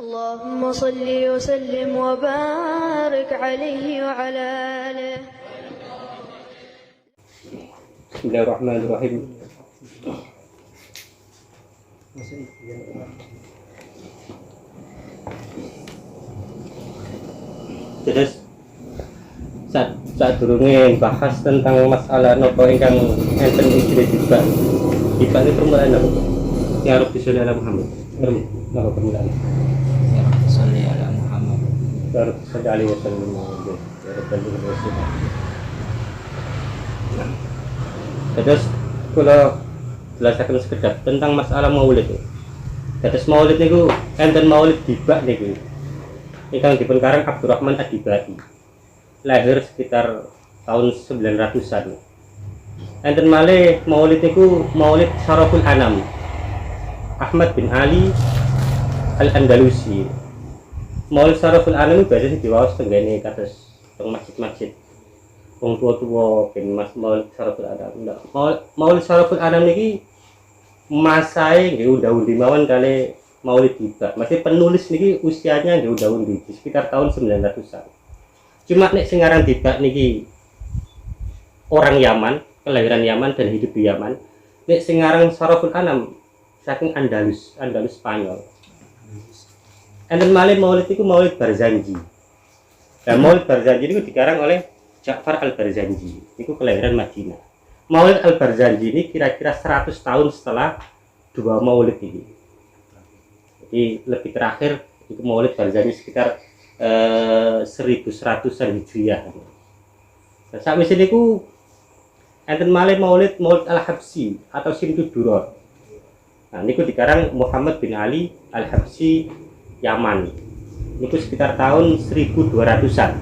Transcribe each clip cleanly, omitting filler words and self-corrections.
اللهم صل وسلم وبارك عليه وعلى آله. Bismillahirrahmanirrahim. Terus saat durunge bahas tentang masalah nopo ingkang enten istri tiba ini permulaan apa? Ya Rabbi sholli ala Muhammad. Napa permulaan? Ya Rabbi sholli ala Muhammad. Ya Rabbi sholli alaihi wasallam. Ya Rabbi wasallam. Terus kalau jelasaken sekedar tentang masalah maulid. Terus maulid niku enten maulid tiba niku. Ingkang dipun karang Abdurrahman Ad-Dibai. Lahir sekitar tahun 900-an. Enten malih maulid niku Maulid Syaraful Anam. Ahmad bin Ali Al-Andalusi. Maulid Syaraful Anam itu biasanya diwaos tenggene kados teng masjid-masjid. Wong tua-tua ben Mas Maulid Syaraful Anam. Maulid Syaraful Anam niki masae nggih unda-undi mawon kali Maulid tiba. Masih penulis niki usianya nggih unda-undi sekitar tahun 900-an. Cuma nek sing aran tiba niki orang Yaman, kelahiran Yaman dan hidup di Yaman. Nek sing aran Syaraful Anam saking Andalus Spanyol. Enten malih maulid iku Maulid Barzanji. Nah, Maulid Barzanji niku dikarang oleh Ja'far Al-Barzanji. Niku kelahiran Madinah. Maulid Al-Barzanji ini kira-kira 100 tahun setelah dua maulid ini. Jadi lebih terakhir itu Maulid Barzanji sekitar 1100-an Hijriah. Nah, sakwise niku enten malih Maulid Al-Habsyi atau Simtud Duror. Nah, niku dikarang Muhammad bin Ali Al-Habsyi Yaman. Niku sekitar tahun 1200-an.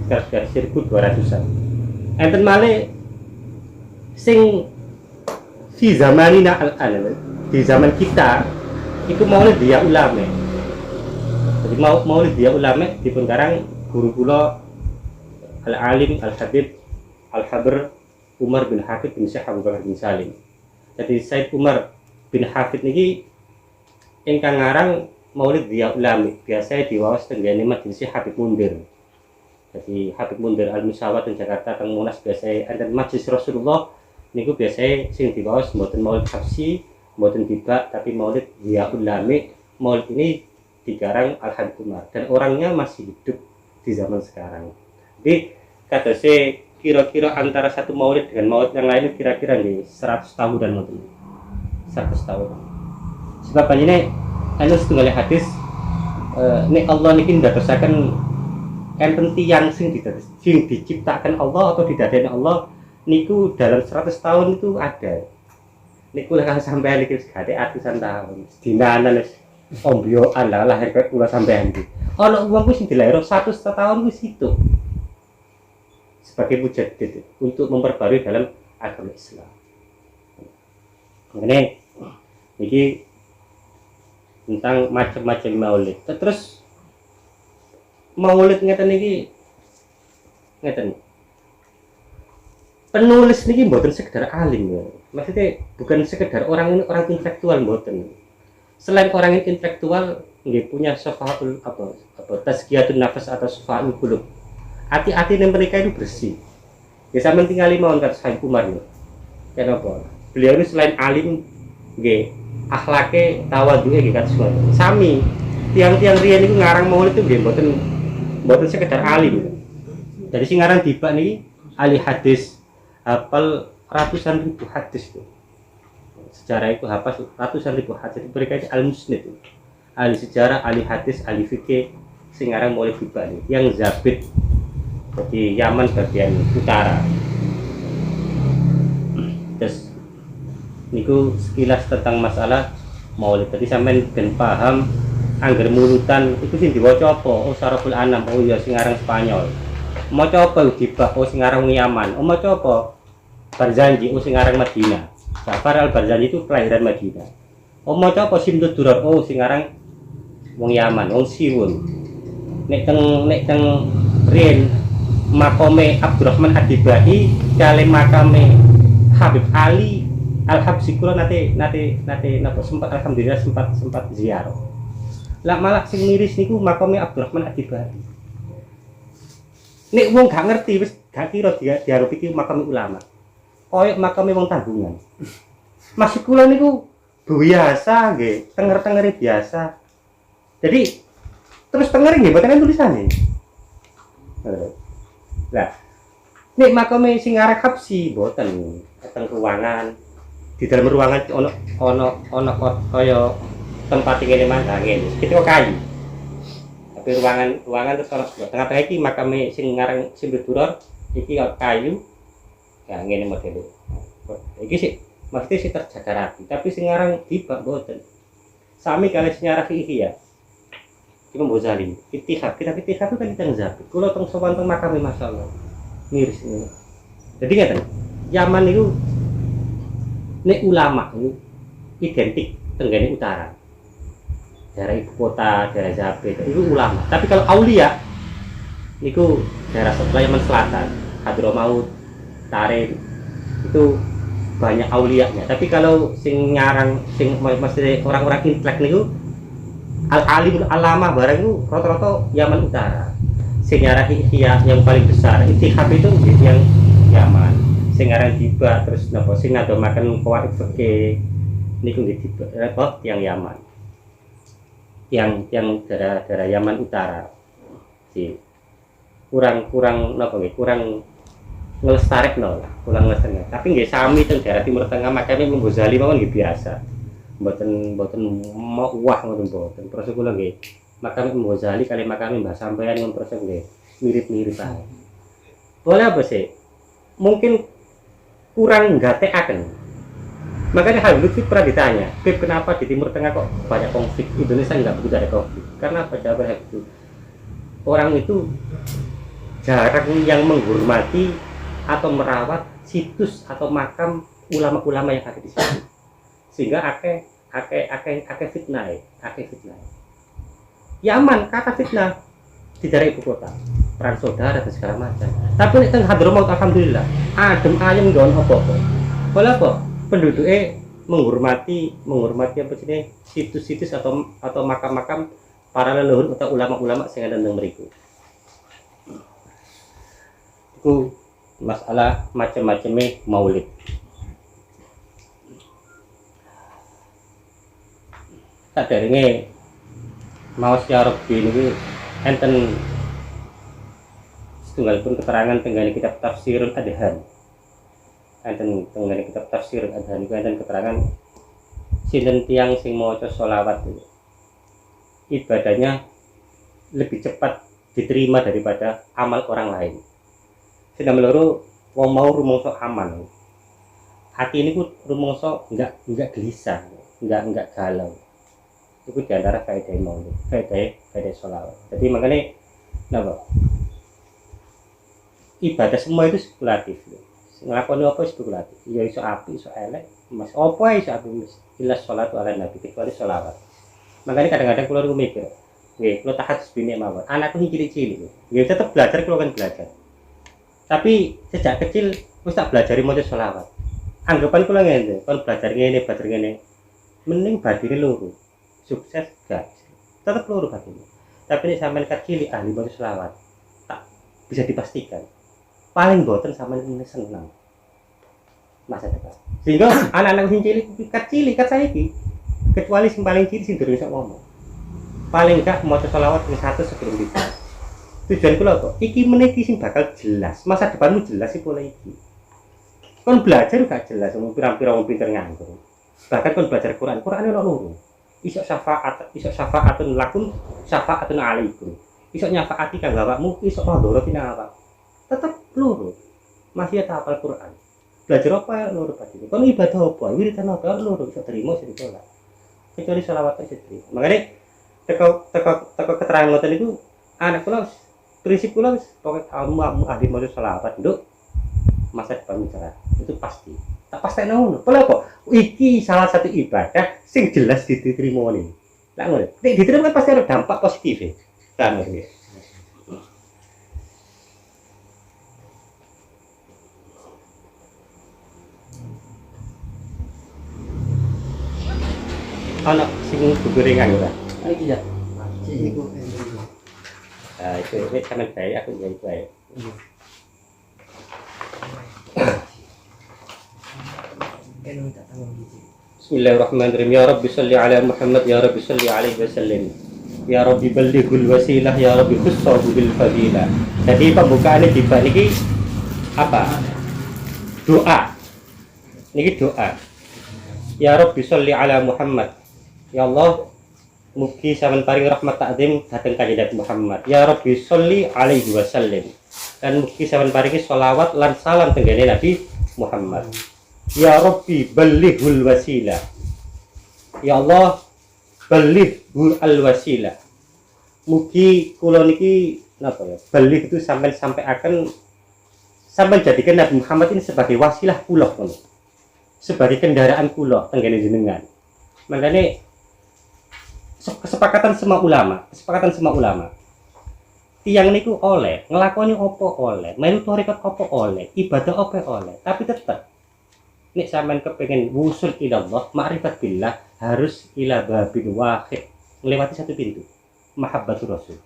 Sekitar 1200-an. Enten malih sing di zamanina al-an, di zaman kita itu Maulid Dia Ulama. Jadi Maulid Dia Ulama dipun karang guru kula Al-Alim Al-Habib Al-Habr Umar bin Hafid bin Syekh Abu Bakar bin Salim. Jadi Said Umar bin Hafid niki ingkang ngarang Maulid Dia Ulama. Biasa diwaos tenggene Majelis Habib Mundir. Jadi Habib Mundir Al-Musawat di Jakarta teng Monas biasa enten Majelis Rasulullah niku biasa sing diwaos mboten Maulid Habsyi, mboten tiba tapi Maulid Dia Ulama. Maulid ini digarang Al-Habib Umar dan orangnya masih hidup di zaman sekarang. Jadi kadose kira-kira antara satu maulid dengan maulid yang lain kira-kira nih 100 tahunan mboten. 100 tahun. Sebab ini anu setunggal hadis nek Allah niki ndadosaken enten tiyang sing diciptakan Allah atau didadekne Allah niku dalam 100 tahun itu ada. Niku lek sampean iki gade atusan tahun. Dinanan wis ombyoan lah lahir kula sampean iki. Ana wong ku sing dilair 100 tahun wis itu. Sebagai mujaddid untuk memperbarui dalam agama Islam. Ini niki tentang macam-macam maulid. Terus maulid ngeten niki ngeten. Penulis niki mboten sekedar alim ya. Maksudnya bukan sekedar orang intelektual mboten. Selain orang intelektual nggih punya syafaatul apa tazkiyatun nafas atau syafaatul qulub. Hati-hati mereka itu bersih. Ya sampeyan tinggali mawon kata Said Umar niku. Kenapa? Beliau ini selain alim nggih akhlake tawadhuke nggih kados ngoten. Sami tiang-tiang riyen niku ngarang maulid itu nggih mboten sekedar alim. Dari sing ngarang tiba niki ahli hadis hafal ratusan ribu hadis tuh. Sejarah itu hafal ratusan ribu hadis. Mereka itu al-musnid. Ahli sejarah, ahli hadis, ahli fikih sing ngarang maulid tiba nih yang zabit di Yaman bagian utara. Terus niku sekilas tentang masalah maulid. Tadi sampean ben paham angger mulutan itu sing diwaca apa? Oh Syaraful Anam. Oh ya sing aran Spanyol. Maca apa tiba? Oh sing aran Yaman. Oh maca apa? Barzanji. Oh sing aran Madinah. Ja'far Al-Barzanji itu kelahiran Madinah. Oh maca apa Simtud Duror? Oh sing aran wong Yaman, wong Siwun. Nek teng riyen makome Abdurrahman Ad-Dibai kali makame Habib Ali Al-Habsyi kula nate napa sempat alhamdulillah sempat ziarah. Lah malah sing miris niku makame Abdurrahman Adibari. Nek wong gak ngerti wis gak kira dianggap iki makame ulama. Koyok makame wong tanggungan. Masih kula niku biasa nggih, tenger-tengere biasa. Jadi terus tengere nggih mboten tulisane. Lah nek makame sing arek Habsyi mboten teng ruangan. Di dalam ruangan ono kaya tempat ngene mangane. Iki kok kayu. Tapi ruangan terus ono tengah-tengah iki makame sing ngarang Simduduror iki kayu. Ya ngene modele. Iki sih maksudnya sih terjaga rapi, tapi sing ngarang Hibah mboten. Sami kali sejarah iki ya. Imam Ghazali, Ittihad, kitab Ittihad itu kan kita ngezabit. Kula teng sowan teng makame masyaallah. Miris ini. Jadi ngeten, Yaman itu nek ulama itu identik tenggene utara. Daerah ibu kota, daerah Zabit itu ulama. Tapi kalau aulia niku daerah sebelah Yaman Selatan, Hadramaut, Tarim itu banyak aulianya. Tapi kalau sing ngarang sing mesti orang-orang intelek niku al-alim alama barang itu rata-rata Yaman Utara. Sing ngarang Ihya yang paling besar Ittihad itu yang Yaman. Sing ngarang Hibah terus napa sing ngadomaken qawaid fikih niku nggih Hibah yang Yaman. Yang daerah Yaman Utara. Si kurang napa nggih kurang ngelestarekno, kurang ngelestarekno. Tapi nggih sami teng daerah Timur Tengah makane Imam Ghazali mawon nggih biasa. Mboten mau wah ngoten mboten. Proses kula nggih makame Imam Ghazali kali makame Mbah Sampeyan ngono proses nggih mirip-mirip ae. Boleh apa sih? Mungkin kurang nggatekaken. Makanya Habib Lutfi pernah ditanya, "Beb, kenapa di Timur Tengah kok banyak konflik? Indonesia enggak begitu ada konflik." Karena apa jawab Habib itu? Orang itu jarang yang menghormati atau merawat situs atau makam ulama-ulama yang ada di situ. Sehingga akeh fitnah. Yaman kata fitnah di daerah ibu kota, perang saudara dan segala macam. Tapi nek teng Hadramaut alhamdulillah adem ayem nggon apa-apa. Boleh apa? Penduduknya menghormati apa sih situs-situs atau makam-makam para leluhur atau ulama-ulama sing ana teng mriku. Iku masalah macam-macamnya maulid. Saderenge maos ya Rabbi niku enten setunggalipun keterangan tenggane kitab Tafsirul Adhan. Enten tenggane kitab Tafsirul Adhan niku enten keterangan sinten tiyang sing maca sholawat itu ibadahnya lebih cepat diterima daripada amal orang lain. Sedang meloro wong mau rumangsa aman. Hati ini ku rumangsa enggak gelisah, enggak galau. Itu diantara faedah maulid, faedah sholawat. Jadi makanya napa? Ibadah semua itu spekulatif. Nglakoni apa spekulatif. Ya iso apik, iso elek, mas apa iso apik wis. Illa sholatu ala nabi kecuali sholawat. Makanya kadang-kadang kula niku mikir, nggih, kula tahadzus bini mawon. Anakku iki cilik-cilik. Nggih tetep belajar kula kan belajar. Tapi sejak kecil wis tak belajari maca sholawat. Anggapan kula ngene, kon belajar ngene. Mending badine loro. Sukses gak? Tetep loro badine. Tapi nek sampean kecil ahli maca sholawat, tak bisa dipastikan paling boten sampean seneng masa depan. Sehingga anak-anak sing cilik kecil saiki kecuali sing paling cilik sing durung iso ngomong. Paling gak maca sholawat ping 100 sebelum tidur. Tujuan kula kok iki meniki sing bakal jelas, masa depanmu jelas iki pola iki. Kon belajar gak jelas, wong pira-pira wong pinter nganggur. Bahkan kon belajar Quran ono loro. Iso syafaatun lakum, syafaatun alaikum. Iso nyafaati kanggo awakmu, iso ndoro tina awak. Tetep loro. Masih hafal Quran. Belajar apa loro padine. Kon ibadah apa? Wiridan apa loro iso terima sing ditolak. Kecuali sholawat iso terima. Makane teko keterangan ngoten niku anak kula prinsip kula wis pokoke kamu ahli maca sholawat nduk masa depan bicara itu pasti tak pasti ngono. Pola kok iki salah satu ibadah sing jelas diterima nih. Lah ngono. Nek diterima kan pasti ada dampak positif ya. Kan nggih. Ana sing gugure nganggo. Iki ya. Nah, itu sampean bae aku ya itu bae. Bismillahirrahmanirrahim. Ya Rabbi sholli ala Muhammad, ya Rabbi sholli alaihi wasallam. Ya Rabbi ballighul wasilah, ya Rabbi khussahu bil fadilah. Jadi pembukaannya di bab niki apa? Doa. Niki doa. Ya Rabbi sholli ala Muhammad. Ya Allah, mugi sampeyan paring rahmat takzim dhateng Kanjeng Nabi Muhammad. Ya Rabbi sholli alaihi wasallam. Dan mugi sampeyan paringi sholawat lan salam tenggene Nabi Muhammad. Ya Rabbi ballighul wasilah. Ya Allah, ballighul wasilah. Mugi kula niki napa ya? Balligh itu sampai akan sampai jadikan Nabi Muhammad ini sebagai wasilah kula ngono. Sebagai kendaraan kula tenggene jenengan. Makanya kesepakatan semua ulama. Tiang niku oleh ngelakoni opo oleh, melu tarekat opo oleh, ibadah opo oleh, tapi tetap nek sampean kepengen wusul ila Allah, ma'rifat billah harus ila babin wahid, melewati satu pintu. Mahabbatur Rasul.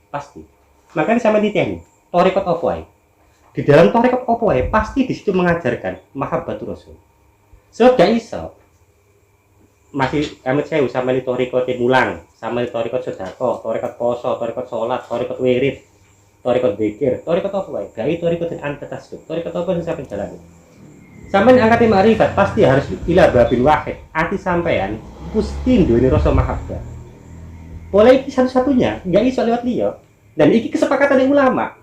Pasti. Makanya sampean ditanya, tarekat opo ae? Di dalam tarekat opo ae pasti di situ mengajarkan mahabbatur Rasul. Sebab gak iso masih kami saya sampean tarekat mulang, sampean tarekat sedekah, tarekat poso, tarekat salat, tarekat wirid, tarekat zikir, tarekat opo ae? Gak tarekat anta tasbih, tarekat opo sing sampean jalani? Sampeyan angkate ma'rifat pasti harus ila babin wahid. Ati sampean mesti duweni rasa mahabbah. Boleh iki satu-satunya, enggak iso lewat liya. Dan iki kesepakatan ulama.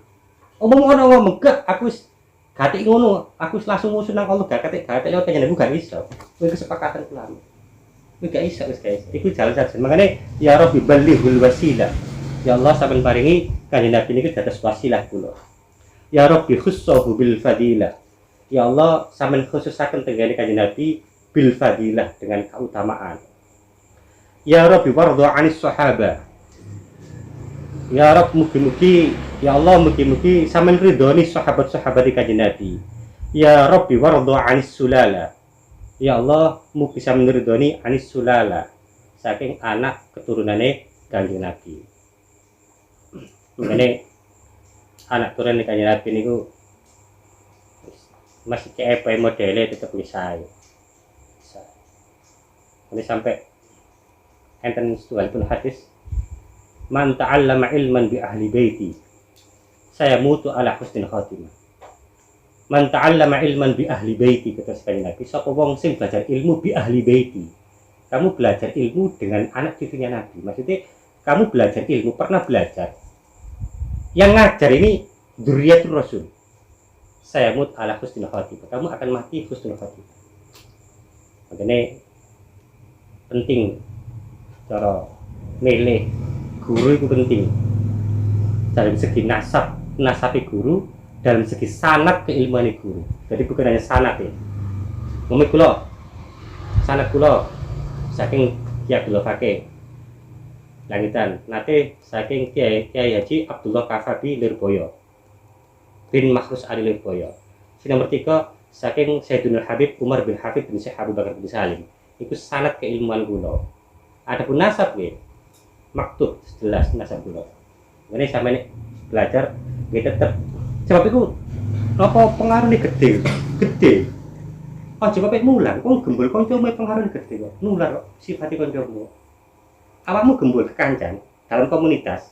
Omong ono ngomong gak aku wis gatik ngono, aku wis langsung musuh nang Allah gak gatik lewat kanjeng Nabi gak iso. Kuwi kesepakatan ulama. Kuwi gak iso wis guys. Iku jalan saja. Makane ya Rabbi ballighul wasilah. Ya Allah sampeyan paringi kanjeng Nabi niku dados wasilah kula. Ya Rabbi khussahu bil fadilah. Ya Allah, sampeyan khususaken tenggene kanjeng Nabi bil fadilah dengan keutamaan. Ya Rabbi warḍa 'anis sahabah. Ya Rabb mugi-mugi ya Allah mugi-mugi sampeyan ridhoni sahabat-sahabat kanjeng Nabi. Ya Rabbi warḍa 'anis sulala. Ya Allah mugi sampeyan ridhoni 'anis sulala saking anak keturunane kanjeng Nabi. Mengenai anak turunan kanjeng Nabi niku masih CEP modelnya tetap bisa. Ini sampai enten Tuhan pun hadis man ta'allama ilman bi ahli baiti saya mutu ala husnil khatimah. Man ta'allama ilman bi ahli baiti kata sekali Nabi, sapa wong sing belajar ilmu bi ahli baiti. Kamu belajar ilmu dengan anak cucunya Nabi. Maksudnya kamu belajar ilmu, pernah belajar. Yang ngajar ini dzurriyyatur Rasul. Saya mut ala husnul khatimah. Kamu akan mati husnul khatimah. Makanya penting cara milih guru itu penting. Dalam segi nasabi guru, dalam segi sanad keilmuan guru. Jadi bukan hanya sanad ya. Ngomong kula, sanad kula saking Ki Abdullah Fakih Langitan, nate saking Kiai Haji Abdullah Kafabi Lirboyo bin Makhrus Ali Lirboyo. Sing nomor 3 saking Sayyidunul Habib Umar bin Habib bin Syekh Abu Bakar bin Salim. Iku sanad keilmuan kula. Adapun nasab nggih maktub jelas nasab kula. Ngene sampeyan belajar nggih tetep sebab iku apa pengaruhnya gede. Oh coba pek mulang, wong gembul kancamu pengaruhnya gede kok. Nular kok sifate kancamu. Awakmu gembul kekancan dalam komunitas.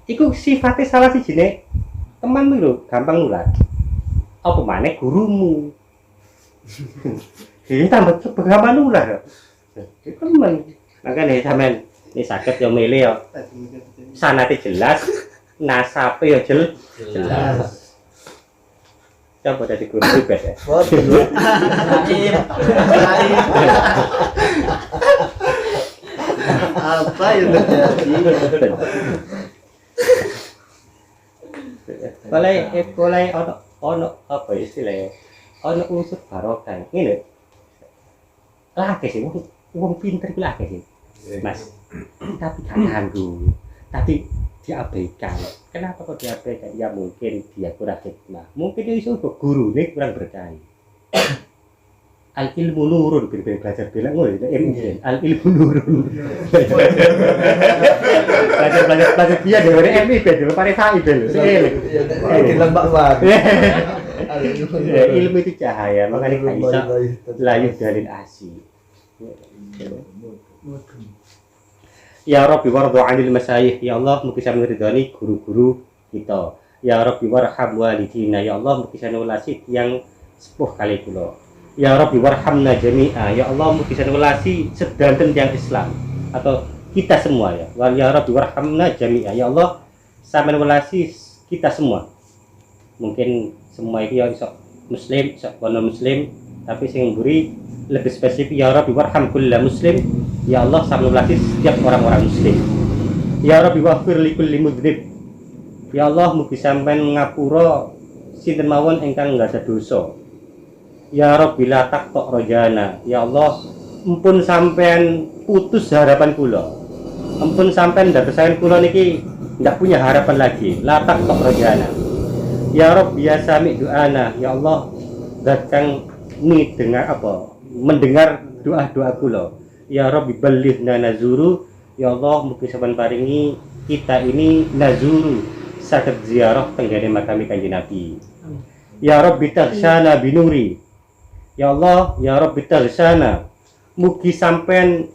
Iku sifatnya salah sijine temanmu lho, gampang nular. Apa maneh gurumu. Ini tambah gampang nular. Teman. Makane sampean ini saged yo milih yo. Sanate jelas, nasabe yo jelas. Coba jadi guru bebas ya. Apa yang terjadi? Boleh ono apa istilahnya? Ono unsur barokah. Ngene. Lagi sih wong pinter ku lagi sih. Mas. Tapi gak ganggu. Tapi diabaikan. Kenapa kok diabaikan? Ya mungkin dia kurang hikmah. Mungkin dia iso guru nih kurang berkah. Al ilmu nurun, belajar bilang ngono ya. Al ilmu nurun. Belajar Planet dia dari MI beda pare FAI bel. Iya, lembak banget. Ilmu itu cahaya, makanya gak bisa layu dalil asli. Ya Rabbi warḍa 'anil masyayikh, ya Allah mugi sampeyan ridhani guru-guru kita. Ya Rabbi warham walidina, ya Allah mugi sampeyan welasi yang sepuh kali kula. Ya Rabbi warhamna jami'a, ya Allah mugi sampeyan welasi sedanten yang Islam atau kita semua ya. Wa ya Rabbi warhamna jami'a, ya Allah sampeyan welasi kita semua. Mungkin semua itu ya iso muslim, iso non muslim, tapi sing mburi lebih spesifik ya Rabbi warham kulla muslim, ya Allah sampeyan welasi setiap orang-orang muslim. Ya Rabbi waghfir li kulli mudznib, ya Allah mugi sampeyan ngapura sinten mawon ingkang nggak ada dosa. Ya Rabbi la taqta rojana, ya Allah ampun sampean putus harapan kula, ampun sampean dadosaken kula niki ndak punya harapan lagi. La taqta rojana, ya Rabbi ya sami doana, ya Allah zat kang mendengar doa-doa kula. Ya Rabbi ballighna nazuru, ya Allah mugi sampean paringi kita ini nazuru saged ziarah tenggene makam Kanjeng Nabi. Ya Rabbi taghsyana binuri, ya Allah ya Rabbi taghsyana mugi sampean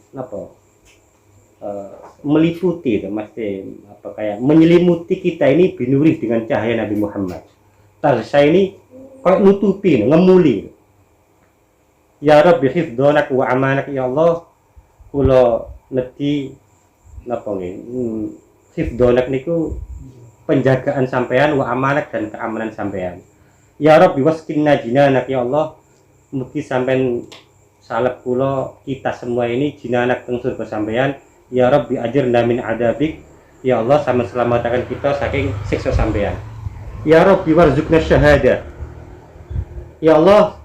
meliputi kayak menyelimuti kita ini binuri dengan cahaya Nabi Muhammad. Taghsya ini kayak nutupi, ngemuli. Ya Rabbi hifdzanak wa amanak, ya Allah kula nedhi hifdzanak niku penjagaan sampean wa amanak dan keamanan sampean. Ya Rabbi waskinna jinanak, ya Allah mugi sampean salep kula kita semua ini jinanak teng surga sampean. Ya Rabbi ajirna min adabik, ya Allah sampean selamatkan kita saking siksa sampean. Ya Rabbi warzuqna syahada, ya Allah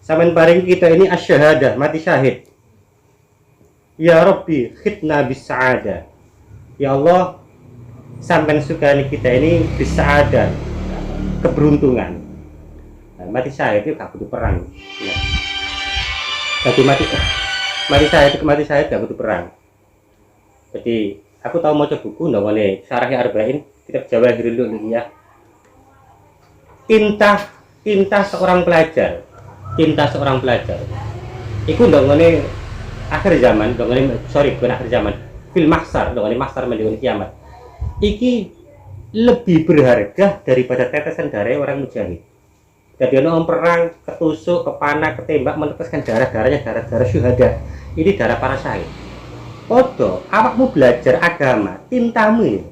sampean paring kita ini asy-syahadah, mati syahid. Ya Rabbi khitna bis sa'ada, ya Allah sampean sukani kita ini bis sa'ada, keberuntungan. Nah, mati syahid itu gak butuh perang ya. Jadi mati syahid gak butuh perang. Jadi aku tahu mau buku namanya Syarah Arba'in kitab Jawahirul Uluyyah. Tinta seorang pelajar iku ndongone akhir zaman, bukan akhir zaman, fil mahsar, ndongone mahsar menuju kiamat iki lebih berharga daripada tetesan darah orang mujahid. Jadi ono perang, ketusuk, kepanah, ketembak, meneteskan darah-darahnya, darah-darah syuhada. Ini darah para syahid. Podo, awakmu belajar agama, tintamu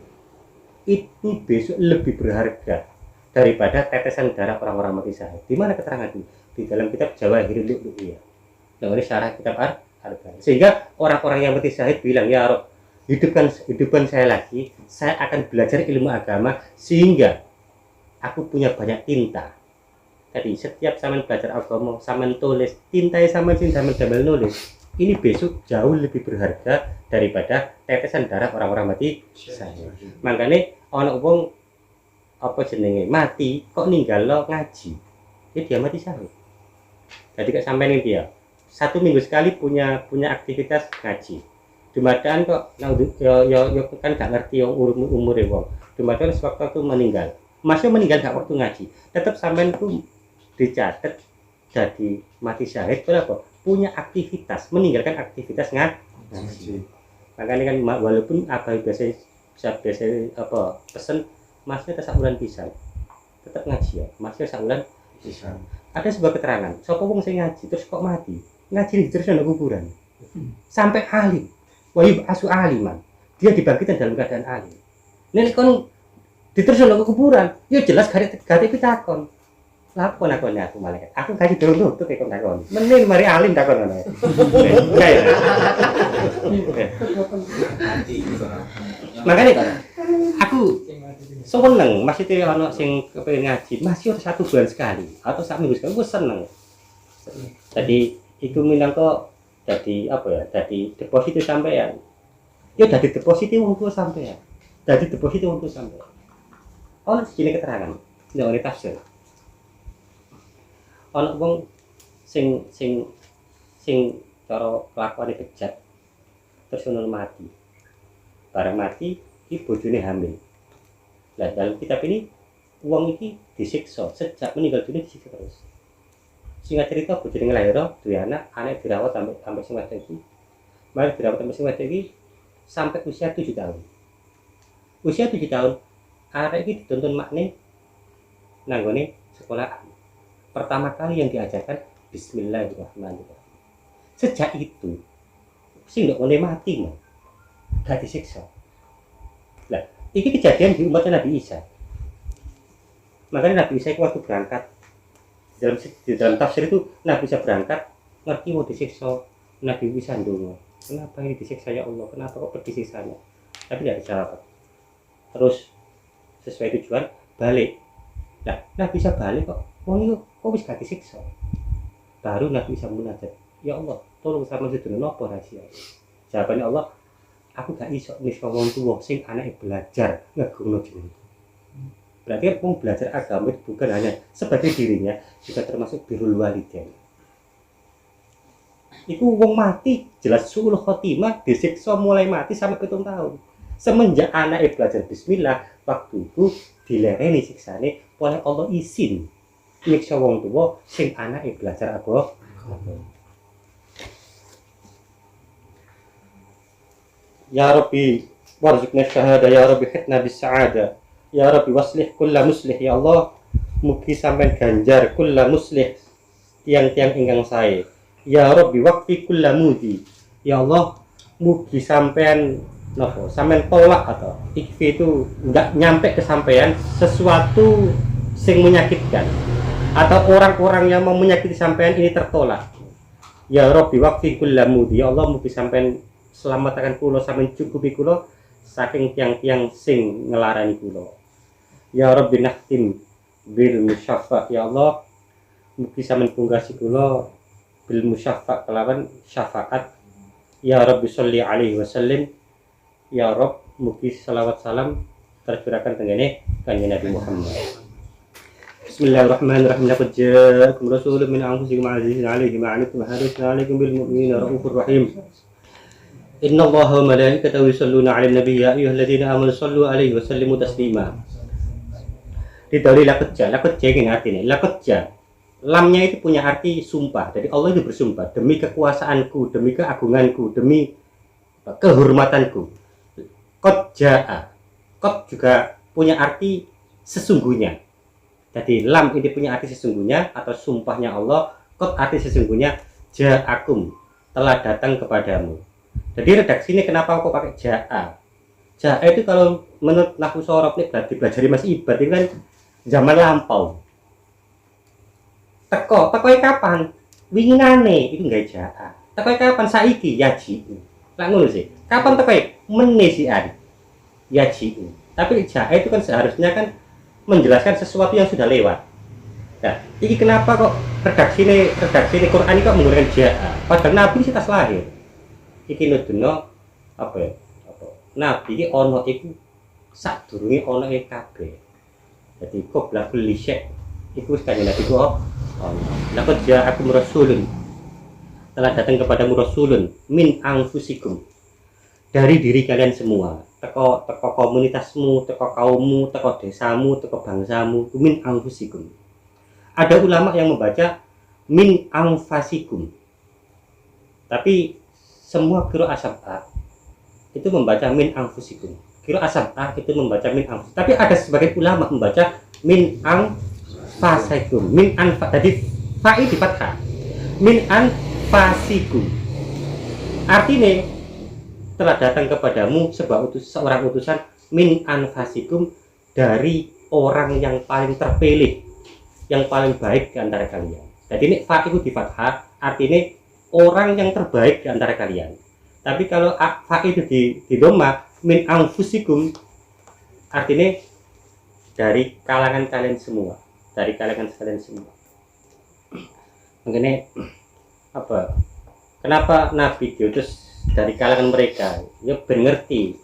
itu besok lebih berharga daripada tetesan darah orang-orang mati syahid. Di mana keterangan itu? Di dalam kitab Jawahirul Uluyyah. Yang ini syarah kitab Arba'in. Sehingga orang-orang yang mati syahid bilang, ya Rabb, hidupkan saya lagi, saya akan belajar ilmu agama sehingga aku punya banyak tinta. Jadi setiap sampean belajar agama, sampean tulis, tintai sampean sing damel nulis, ini besok jauh lebih berharga daripada tetesan darah orang-orang mati syahid. Makanya ana wong mati kok ninggalo ngaji, dia mati syahid. Jadi kok sampean ini dia 1 minggu sekali punya aktivitas ngaji. Dumadaan kok yo kan gak ngerti umure wong. Dumadaan sewaktu meninggal. Masih meninggal gak waktu ngaji. Tetap sampean tuh dicatat jadi mati syahid berapa? Punya aktivitas, meninggalkan aktivitas ngaji. Makanya kan walaupun biasa pesen masnya sak bulan pisan. Tetap ngaji ya, masnya sak bulan pisan. Ada sebuah keterangan, sapa wong sing ngaji terus kok mati. Ngaji terus nang kuburan. Sampai alim. Wa yub'asu aliman. Dia dibangkitkan dalam keadaan alim. Nek kon diterus nang kuburan, ya jelas gak pitakon. Lapon aku malaikat. Aku kasih dulu tuh kayak takon. Mending mari alim takon ngono. Enggak ya. Makanya kan aku seneng masih ono sing kepengin ngaji, masih 1 bulan sekali atau 1 minggu sekali, aku seneng. Jadi iku minangka jadi jadi deposito sampean. Ya dadi deposito wong tua sampean. Dadi deposito wong tua sampean. Ono sini keterangan, nek ora tafsir. Ono wong sing cara kelakuane bejat terus ono mati. Bareng mati iki bojone hamil. Nah, dalam kitab ini wong iki disiksa sejak meninggal dunia, disiksa terus. Singkat cerita bojone nglair duwe anak dirawat sampai sing wedok iki. Mari dirawat sampai sing wedok iki sampai usia 7 tahun. Usia 7 tahun arek iki dituntun makne nanggone sekolah. Pertama kali yang diajarkan Bismillahirrahmanirrahim. Sejak itu sing ndak boleh mati mah gak disiksa. Lah, ini kejadian di umatnya Nabi Isa. Makanya Nabi Isa itu waktu berangkat di dalam tafsir itu Nabi Isa berangkat ngerti mau disiksa. Nabi Isa ndonga, kenapa ini disiksa ya Allah? Kenapa kok pergi siksanya? Tapi tidak dijawab. Terus sesuai tujuan balik. Nah, Nabi Isa balik kok wong itu kok bisa gak disiksa. Baru Nabi Isa munajat, ya Allah, tolong sama sedono napa rahasia. Jawabannya Allah, aku gak iso niso wong tuwa sing anake belajar ngegungno jeneng. Berarti kan belajar agama itu bukan hanya sebagai dirinya, juga termasuk birrul walidain. Iku wong mati jelas suul khotimah, disiksa mulai mati sampai 7 tahun. Semenjak anake belajar bismillah, waktu itu dilereni siksane oleh Allah izin nyiksa wong tuwa sing anake belajar agama. Ya Rabbi warzuqna syahada, ya Rabbi hitna bis sa'ada, ya Rabbi waslih kulla muslih, ya Allah mugi sampean ganjar kulla muslih tiang-tiang ingkang sae, ya Rabbi waqfi kulla mudi, ya Allah mugi sampean napa sampean tolak atau ikfi itu enggak nyampe ke sampean sesuatu sing menyakitkan atau orang-orang yang mau menyakiti sampean ini tertolak. Ya Rabbi waqfi kulla mudi, ya Allah mugi sampean selamatkan kula sampeyan cukupi kula saking tiang-tiang sing ngelarani kula. Ya Rabbi nahtim bil musyaffa, ya Allah mugi sampeyan punggasi kula bil musyaffa kelawan syafaat. Ya Rabbi sholli alaihi wasallim, ya Rabb mugi selawat salam tercurahkan tengene kanjeng Nabi Muhammad. Bismillahirrahmanirrahim. Laqad ja'akum rasulun min anfusikum azizun 'alaihi ma 'anittum harisun 'alaikum bil mu'minina raufur rahim. Inna Allaha wa malaikatahu yusholluna 'alan nabiy ya ayyuhalladzina amanu shollu 'alaihi wa sallimu taslima. Didahului laqad ini artinya laqad ja. Lamnya itu punya arti sumpah. Jadi Allah itu bersumpah demi kekuasaanku, demi keagunganku, demi kehormatanku. Qad jaa. Qad juga punya arti sesungguhnya. Jadi lam ini punya arti sesungguhnya atau sumpahnya Allah. Qad arti sesungguhnya, ja'akum telah datang kepadamu. Jadi redaksi ini kenapa kok pakai ja'a? Ja'a itu kalau menurut nahwu sorof ini dipelajari Mas Ibad itu kan zaman lampau. Teko kapan? Winginane itu enggak ja'a. Teko kapan? Saiki yaji'u. Lah ngono sih. Kapan teko? Menesian. Yaji'u. Tapi ja'a itu kan seharusnya kan menjelaskan sesuatu yang sudah lewat. Nah, ini kenapa kok redaksi ini Quran ini kok menggunakan ja'a? Padahal Nabi sih tas lahir. Iki nuduno apa ya? Nabi iki ana iku sadurunge ana ing kabeh. Jadi kok blabul lisyek iku wis kanjeng Nabi kok laqad ja'akum rasulun, telah datang kepadamu rasulun min anfusikum, dari diri kalian semua. Teko komunitasmu, teko kaummu, teko desamu, teko bangsamu, min anfusikum. Ada ulama yang membaca min anfasikum. Tapi semua qiraah asab'ah itu membaca min anfusikum. Qiraah asab'ah itu membaca min anfusikum. Tapi ada sebagian ulama membaca min anfasikum. Min anfa, tadi fa'i di fathah. Min anfasikum. Artinya telah datang kepadamu seorang utusan min anfasikum, dari orang yang paling terpilih, yang paling baik di antara kalian. Jadi ini fa itu di fathah, artinya orang yang terbaik di antara kalian. Tapi kalau fa itu di dhamma, min anfusikum, artinya dari kalangan kalian semua, dari kalangan kalian semua. Makanya apa? Kenapa Nabi diutus dari kalangan mereka? Ya ben ngerti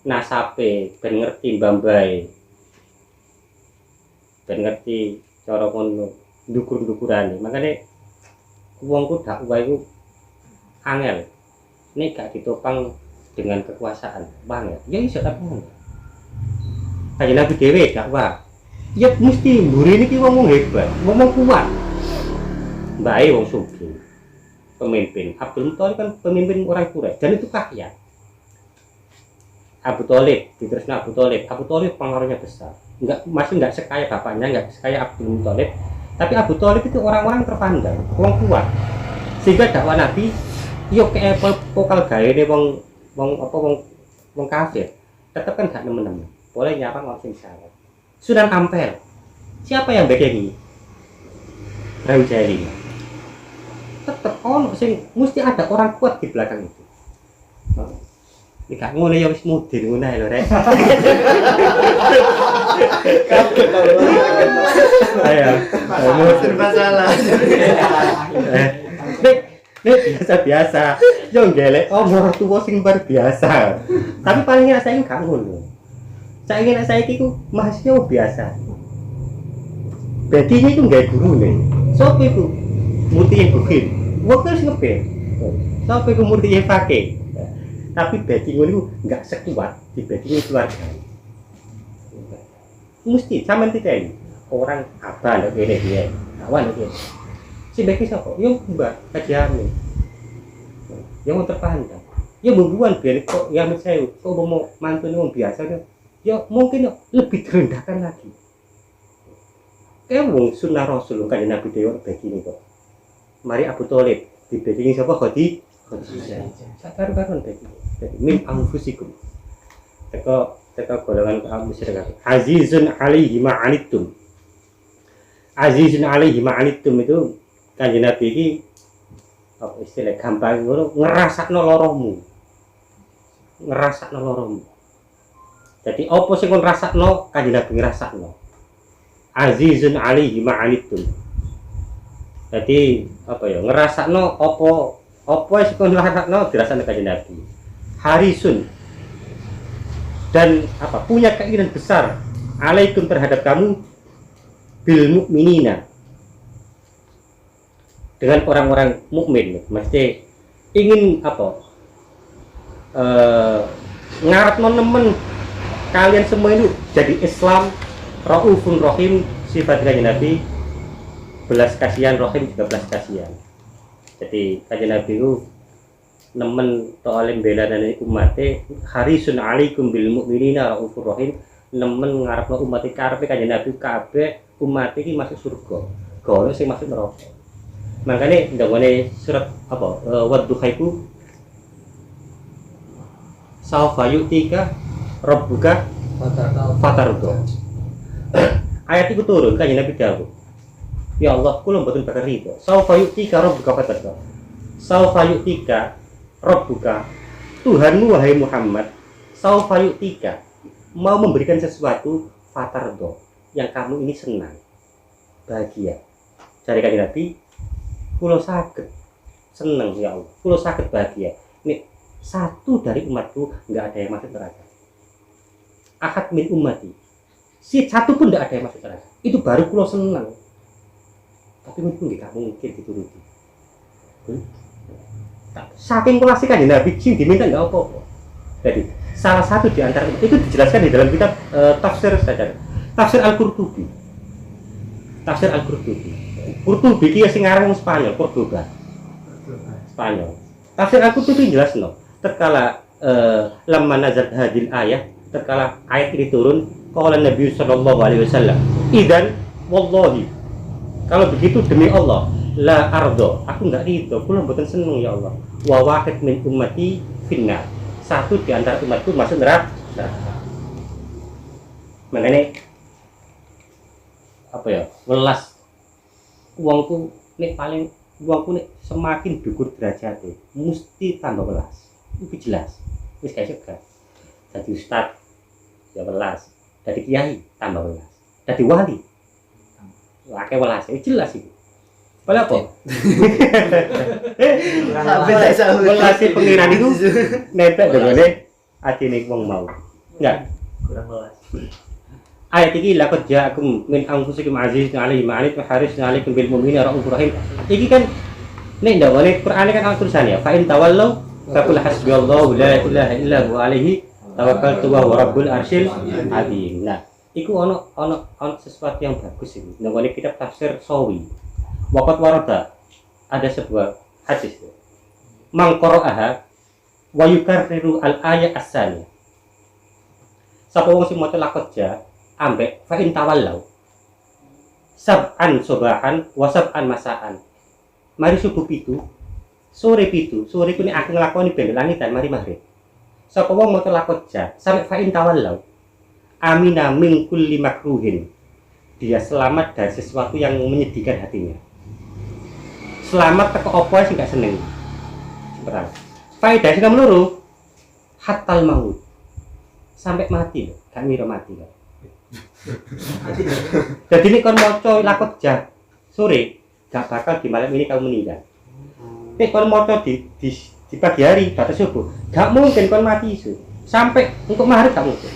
nasabe, ben ngerti mbambai, ben ngerti cara ngono ndukur-ndukurane. Makanya wong ku dakwah iku angel nek gak ditopang dengan kekuasaan banget ya iso tapi kayak Nabi dhewe dakwah ya mesti mburi niki ngomong hebat ngomong kuat bae wong sugih pemimpin Abdul Muthalib kan pemimpin orang Quraisy dan itu kaya Abu Thalib diteruskan Abu Thalib pengaruhnya besar masih enggak sekaya bapaknya enggak sekaya Abdul Muthalib tapi Abu Thalib itu orang-orang terpandang wong kuat sehingga dakwah Nabi yo kayak pokal gaene wong kafir tetap kan gak nemen-nemen boleh nyapa ngomong sing salah Sunan Ampel siapa yang bekengi Brawijaya Jaya tetap sing mesti ada orang kuat di belakang itu ini gak ngono ya wis mudin ngono ae lho rek ayo serba salah. Nek biasa yo ngelek omor tuwa sing luar biasa tapi paling enak saiki gak ngono saiki nek saiki ku mahasiswa biasa badinya itu gak gurune sapa iku Murti Bukhir waktu wis ngebel sapa iku Murti Fakih tapi backing itu nggak sekuat di backing keluarga mesti sama tidak ini orang apa loh ini dia kawan itu si backing siapa yang mbak kajian yang terpandang ya bubuan biar kok yang saya kok mau mantu nih biasa deh ya mungkin lebih direndahkan lagi kayak wong sunnah Rasul kan Nabi Dewa backing kok mari Abu Thalib di backing siapa Khadijah karu-karuan backing min anfusikum teko golongan kaum musyrikin azizun alaihi ma'anittum itu kanjeng Nabi iki apa istilah gampang ngono ngrasakno loromu jadi apa sing kon rasakno kanjeng Nabi ngrasakno azizun alaihi ma'anittum jadi apa ya ngrasakno apa sing kon rasakno dirasakno kanjeng Nabi harisun dan apa punya keinginan besar alaikum terhadap kamu bil mukminina dengan orang-orang mukmin mesti ingin apa ngarepno nemen kalian semua itu jadi Islam raufun rahim sifat kanjeng Nabi belas kasihan rahim juga belas kasihan jadi kanjeng Nabi itu nemen to'alim belanane umate harisun alaikum bil mu'minina raufur rahim nemen ngarepno umate karepe kanjeng Nabi kabeh umate iki masuk surga gono sing masuk neraka makane ndangane surat apa wadduha iku sawfa yu'tika rabbuka fatardo ayat itu turun kanjeng Nabi dawuh ya Allah kula mboten bakal rido sawfa yu'tika rabbuka fatardo sawfa yu'tika Rabbuka Tuhanmu wahai Muhammad saufa yu'tika mau memberikan sesuatu fatardo yang kamu ini senang bahagia cari kanjeng Nabi kula saged seneng ya Allah kula saged bahagia ini satu dari umatku enggak ada yang masuk neraka ahad min ummati si satu pun enggak ada yang masuk neraka itu baru kula seneng tapi mungkin enggak mungkin dituruti saking kelasnya kanjeng Nabi sing diminta enggak apa-apa. Jadi salah satu di antara itu dijelaskan di dalam kitab tafsir Al-Qurtubi. Qurtubi iki sing aran wong Spanyol, Cordoba. Spanyol. Tafsir Al-Qurtubi jelasno, tatkala lamma nazal hadil ayah, tatkala ayat ini turun, qala Nabi sallallahu alaihi wasallam, "Idzan wallahi." Kalau begitu demi Allah, la ardo, aku enggak ridho, kula mboten seneng ya Allah. Wa wahid min ummati finnar. Satu di antara umatku masuk neraka. Makanya apa ya? Welas wongku nek paling wongku nek semakin dhuwur derajate, mesti tambah welas. Itu jelas. Wis gak segar. Dadi ustaz ya welas, dadi kiai tambah welas. Dadi wali. Akeh welas, jelas iki. Wala apa? Welas pengiran itu nempel dengane atine wong mau. Enggak. Kurang welas. Ayat ini laqad ja'akum min anfusikum azizun 'alaihi ma 'anittum harisun 'alaikum bil mu'minina raufur rahim. Iki kan nek ndawone Qur'ane kan tulisannya fa in tawallau Faqul hasbiyallahu la ilaha illa huwa alaihi tawakkaltu wa huwa rabbul arsyil azim. Nah, iku ono sesuatu yang bagus ini. Nang kitab tafsir Sawi. Waqat warada ada sebuah hadis. Man qara'aha wa yukarriru al-ayat as-saniyah. Sapa wong sing maca laqad ja ambek fa in tawallau sab'an subahan wa sab'an masaan. Mari subuh pitu, sore pitu. Sore ku nek aku nglakoni ben langitan mari maghrib. Sapa wong maca laqad ja sampe fa in tawallau amina min kulli makruhin. Dia selamat dari sesuatu yang menyedihkan hatinya. Selamat teko apa sing gak seneng. Perang. Faedah sing loro hatal maut. Sampai mati lho, gak ngira mati lho. Jadi ini kon maca lakot ja sore, gak bakal di malam ini kamu meninggal. Nek kon maca di pagi hari batas subuh, gak mungkin kon mati isu. Sampai untuk maghrib gak mungkin.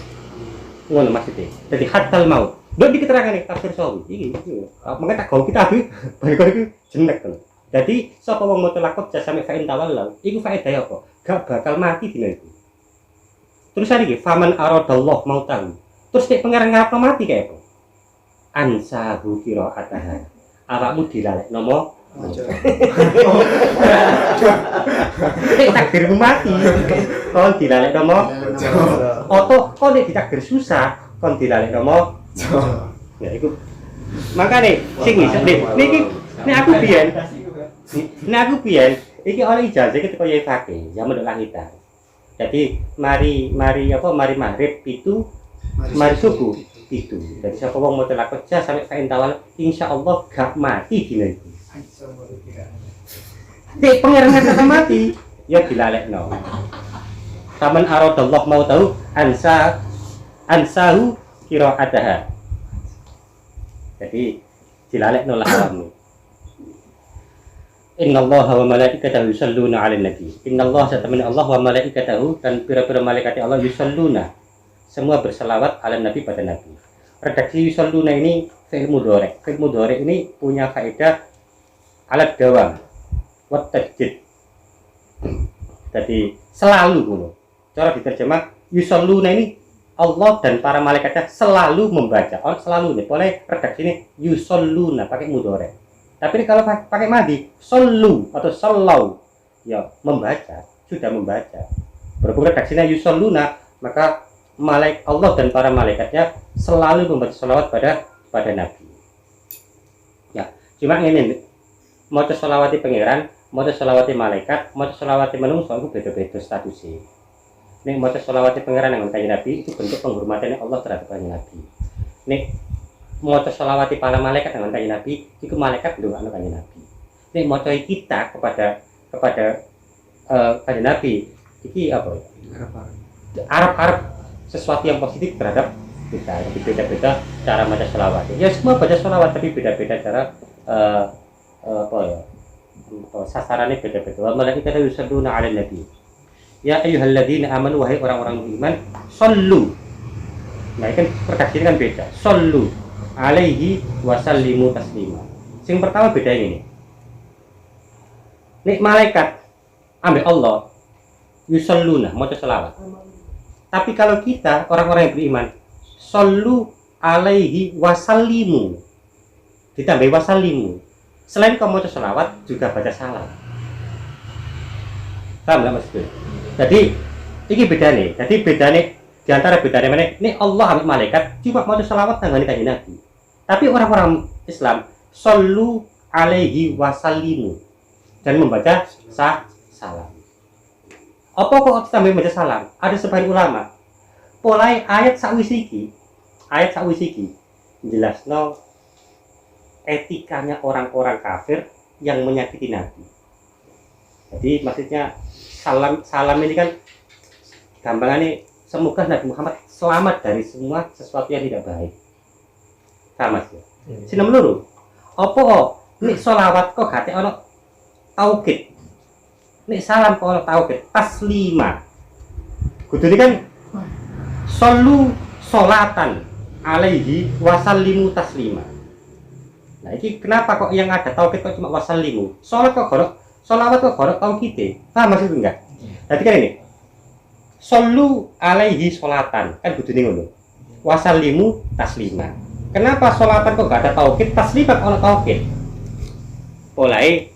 Ngono maksudnya. Jadi hatal maut. Mbok diketerangan nek tafsir Sawi. Iki. Mengko tak gawe kita abi, balik iki jenek kan. Jadi sapa wong maca lakot ja sampai fa'in tawallau, iku faedah apa? Gak bakal mati dina iku. Terus iki faman aradallah mautahu. Terus nek pangeran ngarep mati kae apa? Ansahu qira'ataha. Awakmu dilalekno mo. Nek takdirmu mati, kon dilalekno mo. Oto kon nek ditakdir susah, kon dilalekno mo. Ya iku. Makane sing niki nek aku biyen iki ana ijazah ketika Yai Fakih zaman langitan. Jadi mari maghrib itu, mari subuh itu. Jadi siapa wong maca lakot ja sampai fa'in tawal, insyaallah gak mati dina iku. Nek pangeran gak mati, ya dilalekno. Faman aradallah mau tahu ansahu qira'ataha. Jadi dilalekno lah kamu. Innallaha wa malaikatahu yusholluna 'alan nabi. Innallaha satamana Allah wa malaikatahu dan pira-pira malaikat Allah yusholluna. Semua berselawat 'alan nabi pada nabi. Redaksi yusholluna ini fi'il mudhari'. Fi'il mudhari' ini punya faedah alat dawam wa tajdid. Jadi selalu ngono. Cara diterjemah yusholluna ini Allah dan para malaikatnya selalu membaca. Selalu nih, boleh redaksi ini yusholluna pakai mudhari'. Tapi kalau pakai madi, solu atau sallau, ya membaca, sudah membaca. Berhubung redaksinya yusalluna, maka Allah dan para malaikatnya selalu membaca sholawat pada Nabi. Ya, cuma ini, mau sholawati pangeran, mau sholawati malaikat, mau sholawati manungsa itu beda-beda statusnya. Nih mau sholawati pangeran yang mengenai Nabi itu bentuk penghormatan Allah terhadap Nabi. Nih mau sholawati para malaikat dengan kanjeng Nabi, itu malaikat doa kanjeng Nabi. Nek mau kita kepada kanjeng Nabi, iki apa ya? Arab sesuatu yang positif terhadap kita. Jadi beda-beda cara baca sholawat. Ya semua baca sholawat tapi beda-beda cara apa ya? Sasarannya beda-beda. Wa malaikatu yusholluna 'alan nabi. Ya ayyuhalladzina amanu wahai orang-orang beriman, shollu. Nah, kan redaksinya kan beda. Shollu alaihi wasallimu taslima. Yang pertama beda ini. Nek malaikat ambil Allah yusalluna maca selawat. Tapi kalau kita orang-orang yang beriman, sallu alaihi wasallimu. Ditambah wasallimu. Selain kamu maca selawat juga baca salam. Paham enggak maksudnya? Jadi ini beda nih. Jadi beda nih di antara bedanya mana? Nek Allah ambil malaikat cuma maca selawat tanggane kanjeng Nabi. Tapi orang-orang Islam sallu alaihi wasallimu dan membaca salam. Apa kok sambil membaca salam? Ada sebagian ulama mulai ayat sakwise iki jelasno etikanya orang-orang kafir yang menyakiti Nabi. Jadi maksudnya salam ini kan gampangannya semoga Nabi Muhammad selamat dari semua sesuatu yang tidak baik. Sama sih. Sinem loro. Apa nek selawat kok gate ana taukid. Nek salam kok ana taukid, taslima. Kudune kan sallu sholatan alaihi wasallimu taslima. Nah, ini kenapa kok yang ada taukid kok cuma wasallimu? Salat kok gak sholawat kok gak taukid. Paham maksudnya enggak? Jadi kan ini, shollu alaihi sholatan, kan kudune ngono. Wasallimu taslima. Kenapa sholatan kok gak ada tauhid, taslima kok ana tauhid? Polahe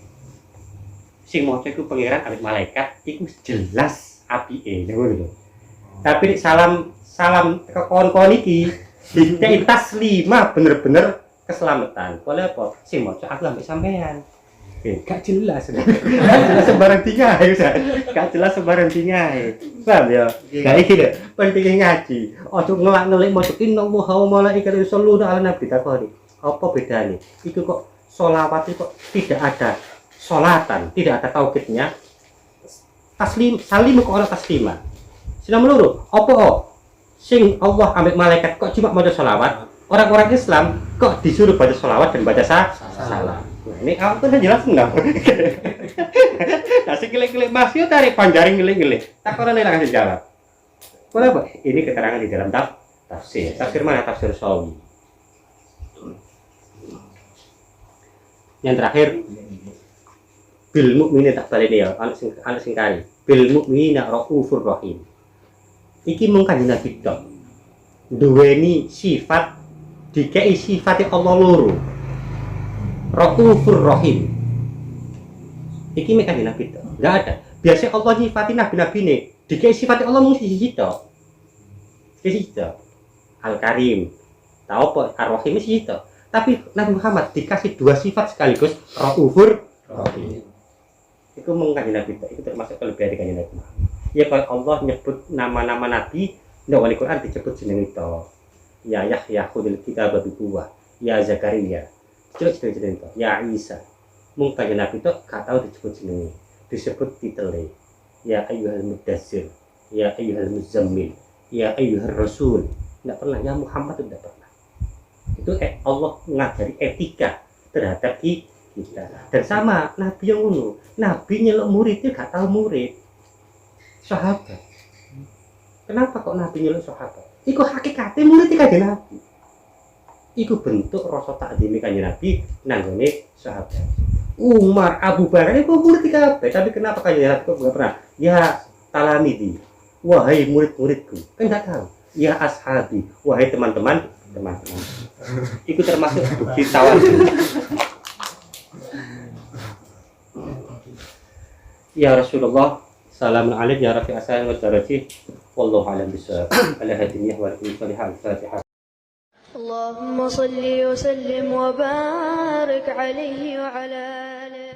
sing maca iku pangeran ambek malaikat iku jelas apike ngono lho. Tapi nek salam ke kon-kon iki dikai taslima bener-bener keselamatan. Oleh apa? Sing maca aku ambek sampean. Gak jelas. Gak jelas sembarang tinggae, gak jelas sembarang tinggae. Paham ya? Nah iki lho, penting ngaji. Ojo ngelak-ngelik maca innallaha wa malaikatahu yusholluna 'alan nabi takoni. Apa bedane? Itu kok sholawat itu kok tidak ada sholatan, tidak ada tauhidnya. Taslim, salim kok ana taslima. Sing nomor 2, apa sing Allah ambek malaikat kok cuma maca sholawat? Orang-orang Islam kok disuruh baca sholawat dan baca salam. Nah, ini aku kan jelas enggak. Nah, si klik-klik masih tarik panjaring klik-klik. Tak orang lain kasih jawab. Kenapa? Ini keterangan di dalam tafsir. Tafsir mana? Tafsir Sawi. Yang terakhir, bil mukminin tak balik ya, anak singkari. Bil mukminina raufur rahim. Iki mung kanjeng Nabi tok. Duweni sifat dikei sifat Allah loro. Raufur rahim. Iki mek kanjeng Nabi tok. Enggak ada. Biasa Allah nyifati nabi-nabi ne, dikei sifat Allah mung siji tok. Siji tok. Al-Karim. Tahu apa Ar-Rahim siji tok. Tapi Nabi Muhammad dikasih 2 sifat sekaligus Raufur rahim. Itu mung kanjeng Nabi tok. Itu termasuk kelebihan kanjeng Nabi. Ya kalau Allah nyebut nama-nama nabi, ndak wali Quran disebut jeneng itu. Ya Yahya khudil kitab bi quwwah. Ya Zakaria. Jeneng itu. Ya Isa. Mung kanjeng Nabi itu gak tau disebut jenenge. Disebut titele. Ya ayyuhal mudassir. Ya ayyuhal muzammil. Ya ayyuhar rasul. Ndak pernah. Ya Muhammad itu ndak pernah. Itu Allah mengajari etika terhadap kita. Dan sama Nabi yang ngono. Nabi nyeluk muridnya gak tahu murid. Sahabat. Kenapa kok Nabi nyeluk sahabat? Iku hakikate murid kanjeng Nabi. Iku bentuk rasa takzim kanjeng Nabi nanggone sahabat. Umar, Abu Bakar itu murid kabeh, tapi kenapa kanjeng Nabi kok enggak pernah? Ya talamidi, wahai murid-muridku. Kan enggak tahu. Ya ashabi, wahai teman-teman. Iku termasuk bukti tawadhu. Ya Rasulullah, salamun alaikum ya rafi asan wa darajih. Wallahu a'lam bishawab. Ala hadiniyah wa al-Fatihah. اللهم صل وسلم وبارك عليه وعلى آله